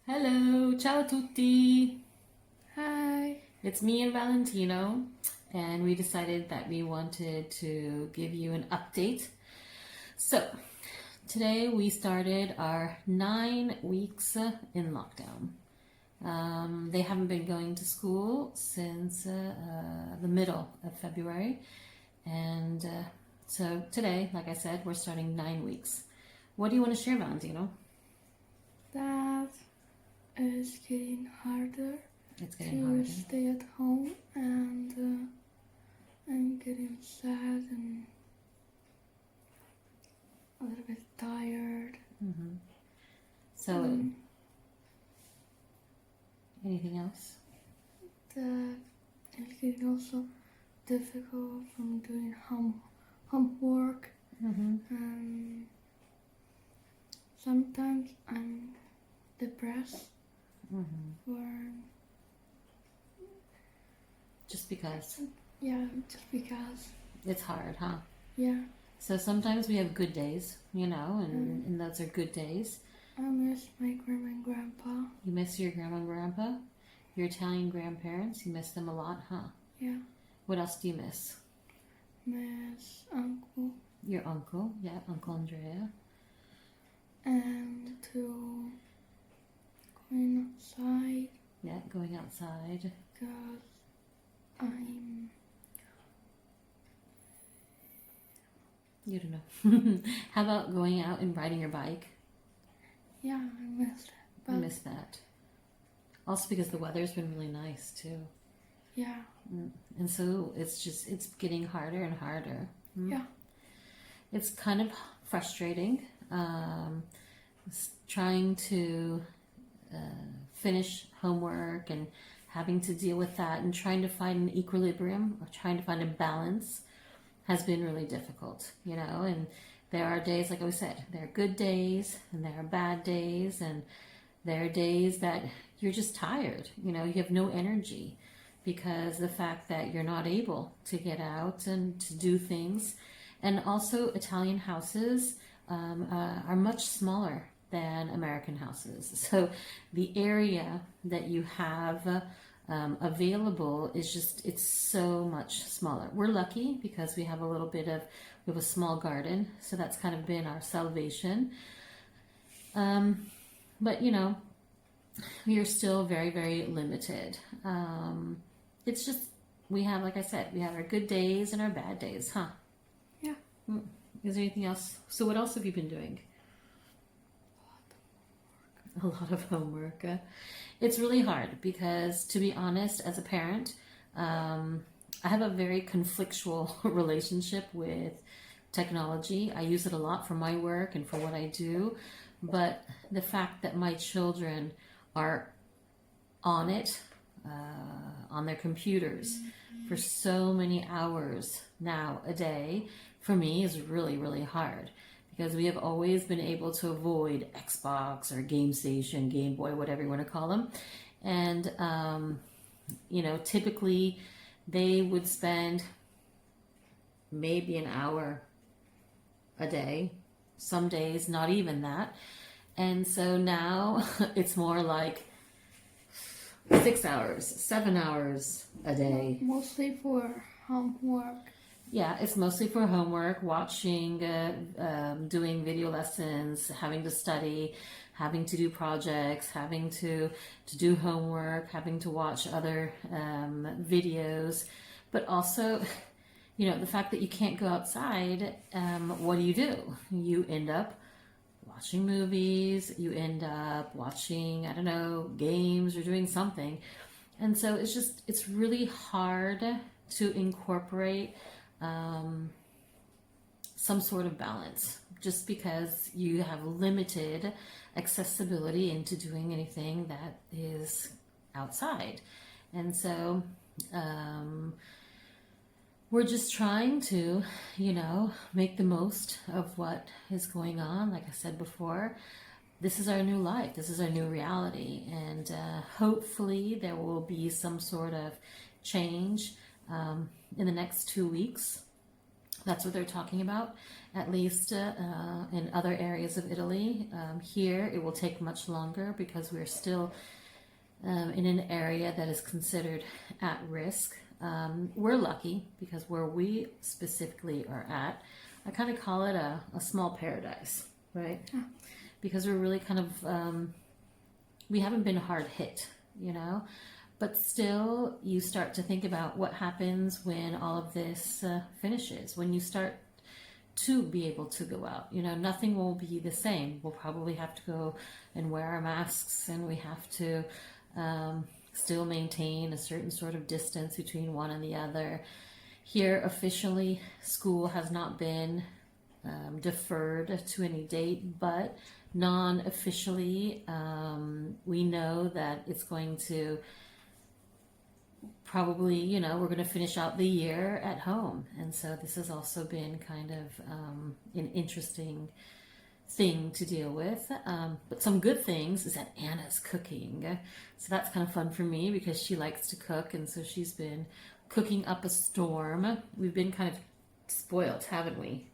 Hello, ciao a tutti. Hi. It's me and Valentino, and we decided that we wanted to give you an update. So, today we started our 9 weeks in lockdown. They haven't been going to school since the middle of February, and so today, like I said, we're starting 9 weeks. What do you want to share, Valentino? That is getting harder It's getting to harder. stay at home, and I'm getting sad and a little bit tired. So, anything else? That it's getting also difficult from doing homework. And sometimes I'm depressed for Just because just because it's hard, huh? yeah. So sometimes we have good days, and those are good days. I miss my grandma and grandpa. You miss your grandma and grandpa, your Italian grandparents. You miss them a lot, huh? Yeah. What else do you miss? Miss uncle. Your uncle, yeah, Uncle Andrea. And to going outside Yeah, going outside. because I'm You don't know. How about going out and riding your bike? I miss it. I But miss that. Also because the weather's been really nice too. yeah. And so it's getting harder and harder. Yeah. It's kind of frustrating trying to finish homework and having to deal with that and trying to find an equilibrium or trying to find a balance has been really difficult, and there are days, like I said, there are good days and there are bad days, and there are days that you're just tired, you have no energy because the fact that you're not able to get out and to do things. And also, Italian houses are much smaller than American houses. So the area that you have available is it's so much smaller. We're lucky because we have a small garden, so that's kind of been our salvation. But we are still very, very limited. It's just, like I said, we have our good days and our bad days, huh? Yeah. Is there anything else? So what else have you been doing? A lot of homework. It's really hard because, to be honest, as a parent, I have a very conflictual relationship with technology. I use it a lot for my work and for what I do, but the fact that my children are on it, on their computers for so many hours now a day, for me is really, really hard because we have always been able to avoid Xbox or Game Station, Game Boy, whatever you want to call them. And, typically they would spend maybe an hour a day, some days not even that. And so now it's more like 6 hours, 7 hours a day. Mostly for homework. Yeah, it's mostly for homework, watching, doing video lessons, having to study, having to do projects, having to do homework, having to watch other videos. But also, the fact that you can't go outside, what do? You end up watching movies, you end up watching, I don't know, games or doing something. And so it's really hard to incorporate some sort of balance just because you have limited accessibility into doing anything that is outside. And so we're just trying to, make the most of what is going on. Like I said before, this is our new life, this is our new reality, and hopefully there will be some sort of change in the next 2 weeks. That's what they're talking about, at least in other areas of Italy. Here, it will take much longer because we're still in an area that is considered at risk. We're lucky because where we specifically are at, I kind of call it a small paradise, right? Yeah. Because we're really kind of, we haven't been hard hit, you know? But still, you start to think about what happens when all of this finishes, when you start to be able to go out. You know, nothing will be the same. We'll probably have to go and wear our masks, and we have to still maintain a certain sort of distance between one and the other. Here, officially, school has not been deferred to any date, but non-officially, we know that it's going to probably, you know, we're going to finish out the year at home. And so this has also been kind of an interesting thing to deal with. But some good things is that Anna's cooking. So that's kind of fun for me because she likes to cook. And so she's been cooking up a storm. We've been kind of spoiled, haven't we?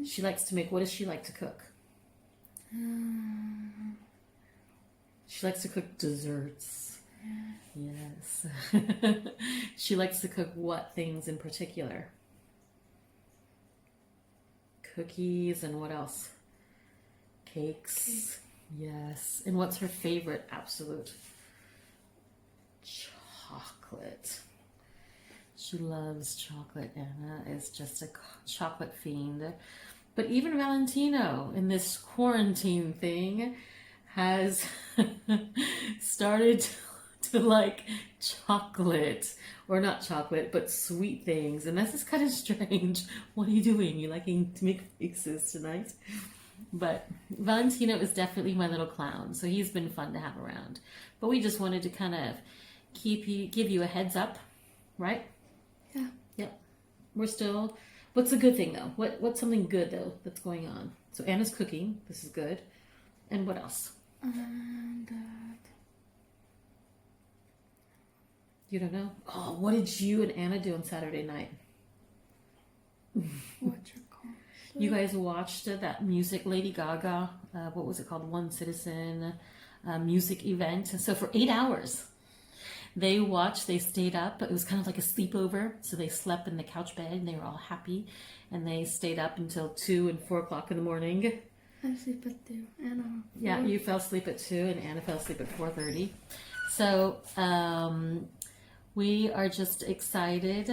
She likes to make, what does she like to cook? She likes to cook desserts. Yes. She likes to cook what things in particular? Cookies and what else? Cakes. Yes. And what's her favorite absolute? Chocolate. She loves chocolate. Anna is just a chocolate fiend. But even Valentino in this quarantine thing has started to like chocolate, or not chocolate, but sweet things. And this is kind of strange. What are you doing? You liking to make faces tonight? But Valentino is definitely my little clown, so he's been fun to have around. But we just wanted to kind of give you a heads up, right? Yeah. Yep. We're still. What's a good thing though? What's something good though that's going on? So Anna's cooking. This is good. And what else? And You don't know? Oh, what did you and Anna do on Saturday night? what's your concert? You guys watched that music, Lady Gaga, what was it called? One Citizen music event. So for 8 hours, they stayed up. It was kind of like a sleepover. So they slept in the couch bed and they were all happy. And they stayed up until 2 and 4 o'clock in the morning. I sleep at 2. Anna. Yeah, you fell asleep at 2 and Anna fell asleep at 4:30. So we are just excited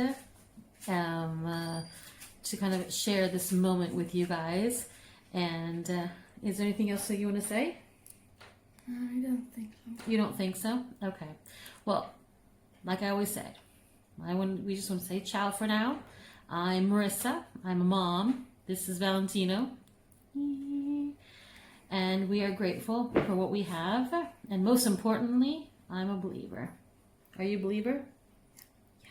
to kind of share this moment with you guys. And is there anything else that you want to say? I don't think so. You don't think so? Okay. Well, like I always said, we just want to say ciao for now. I'm Marissa. I'm a mom. This is Valentino. And we are grateful for what we have. And most importantly, I'm a believer. Are you a believer? Yeah.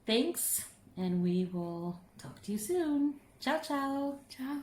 Thanks. And we will talk to you soon. Ciao, ciao. Ciao.